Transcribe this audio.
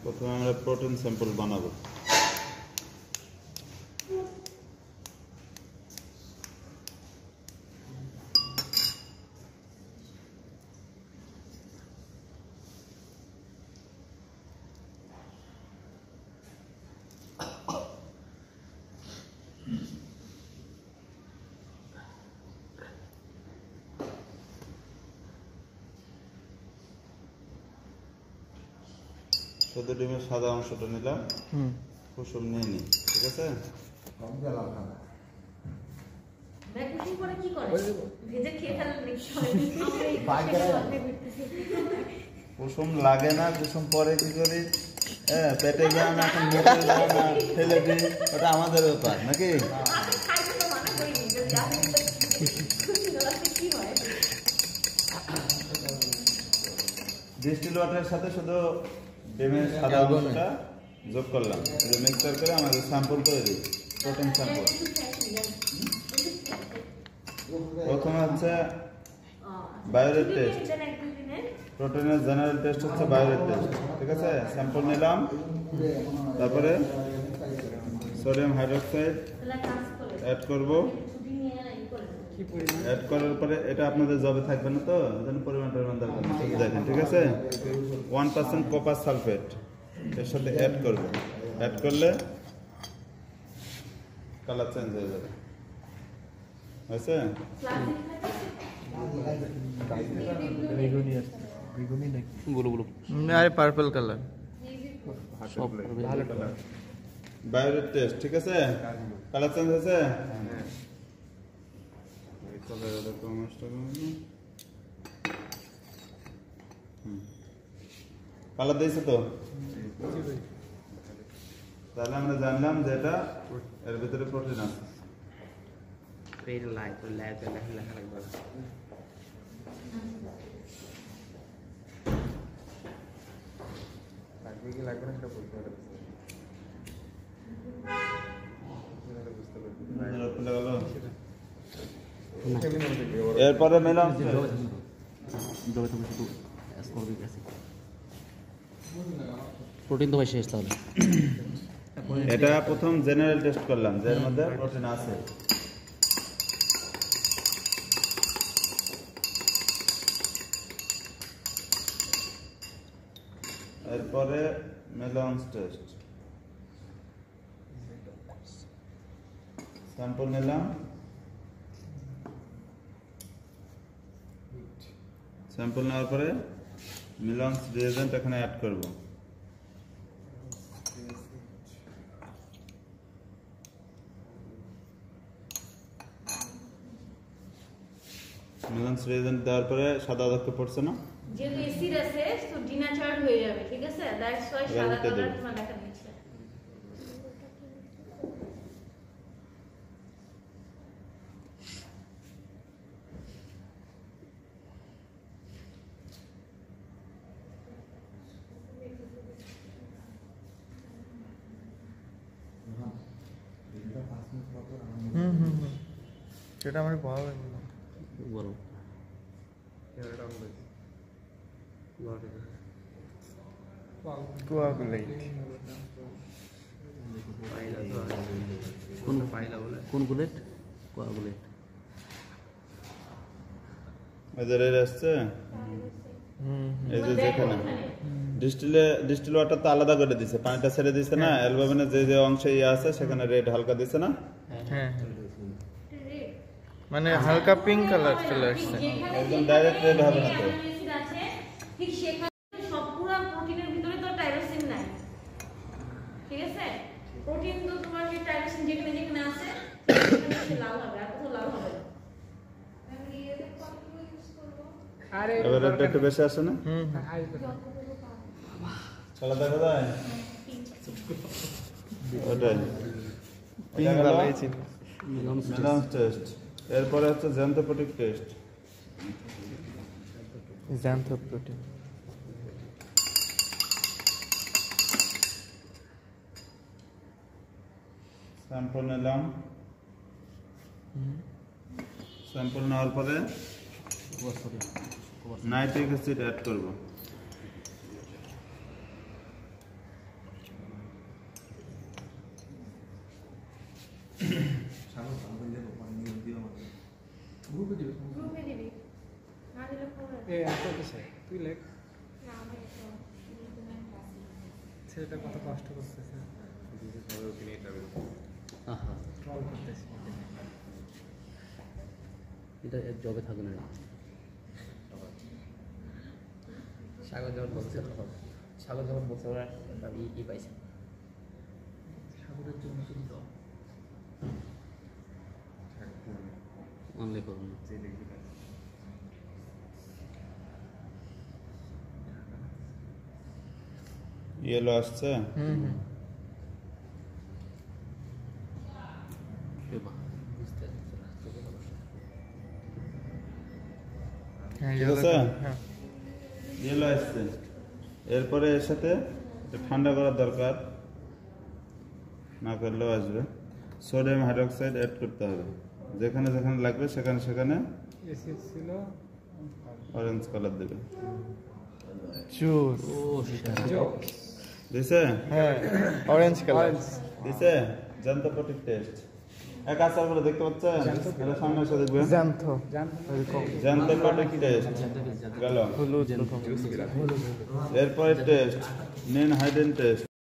প্রথমে আমরা protein sample বানাবো। শুধু ডিমের সাদা অংশটা নিলাম, কুসুম নিয়ে নিই, ঠিক আছে? কুসুম লাগে না, কুসুম পরে কি করি, পেটে যাও না, এখন মুখে যাও না, ফেলে দিই, ওটা আমাদের ব্যাপার নাকি? ডিস্টিল ওয়াটারের সাথে শুধু ডিমের সাদা অংশটা যোগ করলাম, মিক্সার করে আমাদের স্যাম্পল করে দিই, প্রোটিন স্যাম্পল। প্রথমে হচ্ছে বায়োরেট টেস্ট, প্রোটিনের জেনারেল টেস্ট হচ্ছে বায়োরেট টেস্ট, ঠিক আছে? স্যাম্পল নিলাম, তারপরে সোডিয়াম হাইড্রোক্সাইড অ্যাড করব। অ্যাড করার পরে এটা আপনাদের জবে থাকবে না তো, এজন্য পরিমাণ দরকার না, দেখেন, ঠিক আছে? 1% কপার সালফেট এর সাথে অ্যাড করব। অ্যাড করলে কালার চেঞ্জ হয়ে যাবে, হয়েছে? পার্পল কালার, বায়োরেট টেস্ট, ঠিক আছে? কালার চেঞ্জ হয়েছে? কালার দিয়েছে তো, তাহলে আমরা জানলাম যে এটা এর ভিতরে প্রোটিন আছে। এরপরে নিলাম প্রোটিন তো ভাই শেষ। তাহলে এটা প্রথম জেনারেল টেস্ট করলাম যে এর মধ্যে প্রোটিন আছে। এরপরে মেলন্স টেস্ট, স্যাম্পল নিলাম, স্যাম্পল নেওয়ার পরে মিলন্স রিয়েজেন্ট এখানে অ্যাড করব। মিলন্স রিয়েজেন্ট দেওয়ার পরে সাদা দাগ পড়ছে না, যেহেতু অ্যাসিড আছে তো ডিনাচার্ড হয়ে যাবে, ঠিক আছে? দ্যাটস ওয়াই সাদা কালার তোমার দেখা দিচ্ছে। সেটা আমার ভালো বলো। কোয়াগুলেট কোন গুলেট? কোয়াগুলেট এদের আসছে। এই যে যেখানে ডিস্টিল ওয়াটার তো আলাদা করে দিছে, পানিটা ছেড়ে দিছে না, অ্যালবামিনের যে যে অংশে ইয়ে আছে সেখানে রেড হালকা দিছে না, হ্যাঁ, মানে হালকা পিঙ্ক কালার চলে আসছে, একদম ডাইরেক্ট রেড হবে না তো। ঠিক সেখানে সব পুরো প্রোটিনের ভিতরে তো টাইরোসিন নাই, ঠিক আছে? প্রোটিন তো তোমার যে টাইরোসিন যেখানে যেখানে আছে সেখানে লাল হবে, আর কোথাও লাল হবে না। আরে এবার এটা একটু বেশি আসে না, চলা দেখা যায় ওটাই পিঙ্ক বানাইছি। মিলন্স টেস্ট। এরপরে হচ্ছে জ্যান্থোপোটিক টেস্ট, জ্যান্থোপ্রোটিন। স্যাম্পল নিলাম, স্যাম্পল নেওয়ার পরে নাইট্রিক অ্যাসিড অ্যাড করব। ছেলেটা কত কষ্ট করতেছে আহা ট্রল করতেছে এটা জবে থাকে না সাগর যখন বলছে ওরা ই পাইছে সাগরের জন্য শুধু জব অনলি করুন ইয়েলো আসছে হ্যাঁ ঠিক আছে ইয়েলো আসছে এরপরে এর সাথে একটু ঠান্ডা করার দরকার না করলেও আসবে সোডিয়াম হাইড্রোক্সাইড অ্যাড করতে হবে যেখানে যেখানে লাগবে সেখানে সেখানে এসি ছিল অরেঞ্জ কালার দেবে জুস ও সেটা দিছে হ্যাঁ অরেঞ্জ কালার দিছে যন্ত্রপাতির টেস্ট এক আচার করে দেখতে পাচ্ছেন এটা সামনে এসে দেখবেন জ্যান্ত যন্ত্রপাতির টেস্ট গেল হলুদ এরপরে টেস্ট নেন হাইডেন টেস্ট